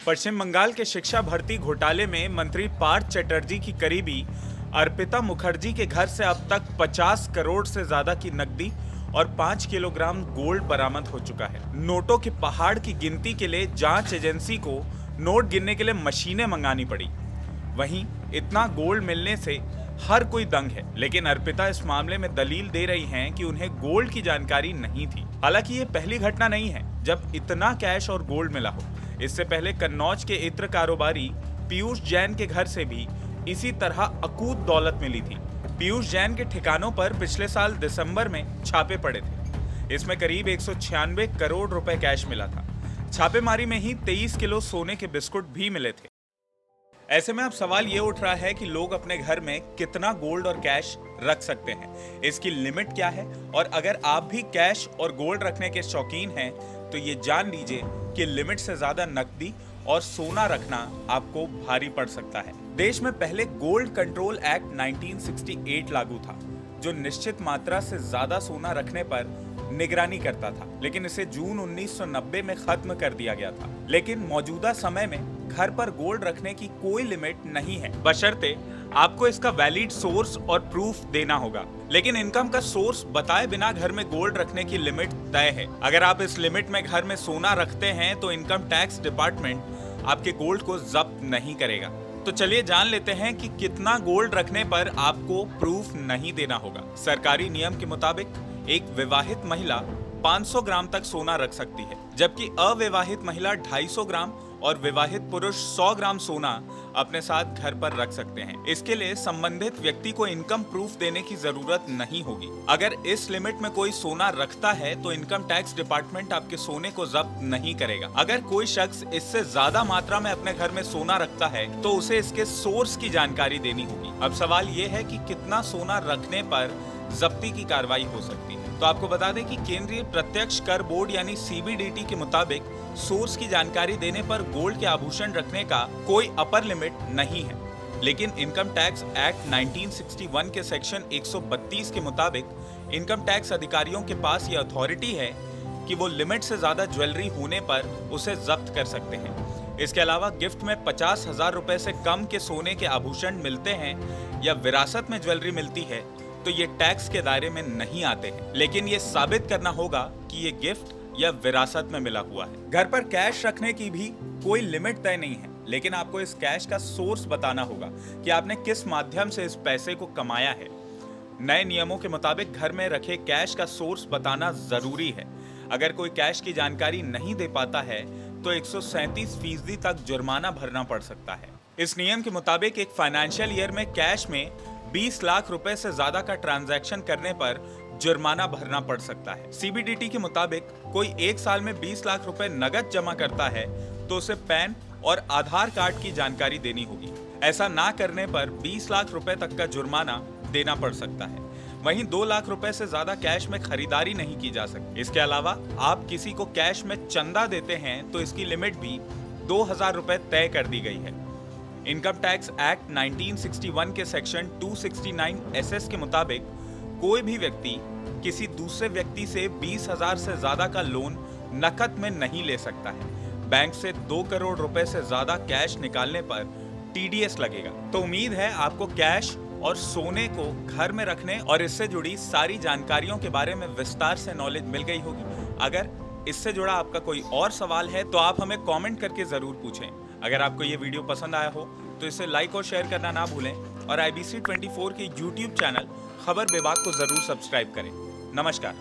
पश्चिम बंगाल के शिक्षा भर्ती घोटाले में मंत्री पार्थ चटर्जी की करीबी अर्पिता मुखर्जी के घर से अब तक 50 करोड़ से ज्यादा की नकदी और 5 किलोग्राम गोल्ड बरामद हो चुका है। नोटों के पहाड़ की गिनती के लिए जांच एजेंसी को नोट गिनने के लिए मशीनें मंगानी पड़ी। वहीं इतना गोल्ड मिलने से हर कोई दंग है, लेकिन अर्पिता इस मामले में दलील दे रही हैं कि उन्हें गोल्ड की जानकारी नहीं थी। हालांकि ये पहली घटना नहीं है जब इतना कैश और गोल्ड मिला हो। इससे पहले कन्नौज के इत्र कारोबारी पीयूष जैन के घर से भी इसी तरह अकूत दौलत मिली थी। पीयूष जैन के ठिकानों पर पिछले साल दिसंबर में छापे पड़े थे। इसमें करीब 196 करोड़ रुपए कैश मिला था। छापेमारी में ही 23 किलो सोने के बिस्कुट भी मिले थे। ऐसे में अब सवाल ये उठ रहा है कि लोग अपने घर में कितना गोल्ड और कैश रख सकते हैं, इसकी लिमिट क्या है, और अगर आप भी कैश और गोल्ड रखने के शौकीन हैं तो ये जान लीजिए कि लिमिट से ज्यादा नकदी और सोना रखना आपको भारी पड़ सकता है। देश में पहले गोल्ड कंट्रोल एक्ट 1968 लागू था, जो निश्चित मात्रा से ज्यादा सोना रखने पर निगरानी करता था, लेकिन इसे जून 1990 में खत्म कर दिया गया था। लेकिन मौजूदा समय में घर पर गोल्ड रखने की कोई लिमिट नहीं है, बशर्ते आपको इसका वैलिड सोर्स और प्रूफ देना होगा। लेकिन इनकम का सोर्स बताए बिना घर में गोल्ड रखने की लिमिट तय है। अगर आप इस लिमिट में घर में सोना रखते हैं तो इनकम टैक्स डिपार्टमेंट आपके गोल्ड को जब्त नहीं करेगा। तो चलिए जान लेते हैं कि कितना गोल्ड रखने पर आपको प्रूफ नहीं देना होगा। सरकारी नियम के मुताबिक एक विवाहित महिला 500 ग्राम तक सोना रख सकती है, जबकि अविवाहित महिला 250 ग्राम और विवाहित पुरुष 100 ग्राम सोना अपने साथ घर पर रख सकते हैं। इसके लिए संबंधित व्यक्ति को इनकम प्रूफ देने की जरूरत नहीं होगी। अगर इस लिमिट में कोई सोना रखता है तो इनकम टैक्स डिपार्टमेंट आपके सोने को जब्त नहीं करेगा। अगर कोई शख्स इससे ज्यादा मात्रा में अपने घर में सोना रखता है तो उसे इसके सोर्स की जानकारी देनी होगी। अब सवाल ये है कि कितना सोना रखने पर जब्ती की कार्रवाई हो सकती है। तो आपको बता दें कि केंद्रीय प्रत्यक्ष कर बोर्ड यानी सीबीडीटी के मुताबिक सोर्स की जानकारी देने पर गोल्ड के आभूषण रखने का कोई अपर लिमिट नहीं है। लेकिन इनकम टैक्स एक्ट 1961 के सेक्शन 132 के मुताबिक इनकम टैक्स अधिकारियों के पास ये अथॉरिटी है कि वो लिमिट से ज्यादा ज्वेलरी होने पर उसे जब्त कर सकते हैं। इसके अलावा गिफ्ट में 50,000 रुपए से कम के सोने के आभूषण मिलते हैं या विरासत में ज्वेलरी मिलती है तो ये टैक्स के दायरे में नहीं आते हैं, लेकिन ये साबित करना होगा कि ये गिफ्ट या विरासत में मिला हुआ है। घर पर कैश रखने की भी कोई लिमिट तय नहीं है, लेकिन आपको इस कैश का सोर्स बताना होगा कि आपने किस माध्यम से इस पैसे को कमाया है। नए नियमों के मुताबिक घर में रखे कैश का सोर्स बताना जरूरी है। अगर कोई कैश की जानकारी नहीं दे पाता है तो 137% तक जुर्माना भरना पड़ सकता है। इस नियम के मुताबिक एक फाइनेंशियल ईयर में कैश में 20 लाख रुपए से ज्यादा का ट्रांजैक्शन करने पर जुर्माना भरना पड़ सकता है। सीबीडीटी के मुताबिक कोई एक साल में 20 लाख रुपए नगद जमा करता है तो उसे पैन और आधार कार्ड की जानकारी देनी होगी। ऐसा ना करने पर 20 लाख रुपए तक का जुर्माना देना पड़ सकता है। वहीं 2 लाख रुपए से ज्यादा कैश में खरीदारी नहीं की जा सकती। इसके अलावा आप किसी को कैश में चंदा देते हैं तो इसकी लिमिट भी 2000 रुपए तय कर दी गई है। इनकम टैक्स एक्ट 1961 के सेक्शन 269 SS के मुताबिक कोई भी व्यक्ति किसी दूसरे व्यक्ति से 20,000 से ज्यादा का लोन नकद में नहीं ले सकता है। बैंक से 2 करोड़ रुपए से ज्यादा कैश निकालने पर TDS लगेगा। तो उम्मीद है आपको कैश और सोने को घर में रखने और इससे जुड़ी सारी जानकारियों के बारे में विस्तार से नॉलेज मिल गई होगी। अगर इससे जुड़ा आपका कोई और सवाल है तो आप हमें कमेंट करके जरूर पूछें। अगर आपको ये वीडियो पसंद आया हो तो इसे लाइक और शेयर करना ना भूलें और IBC 24 के YouTube चैनल खबर विभाग को जरूर सब्सक्राइब करें। नमस्कार।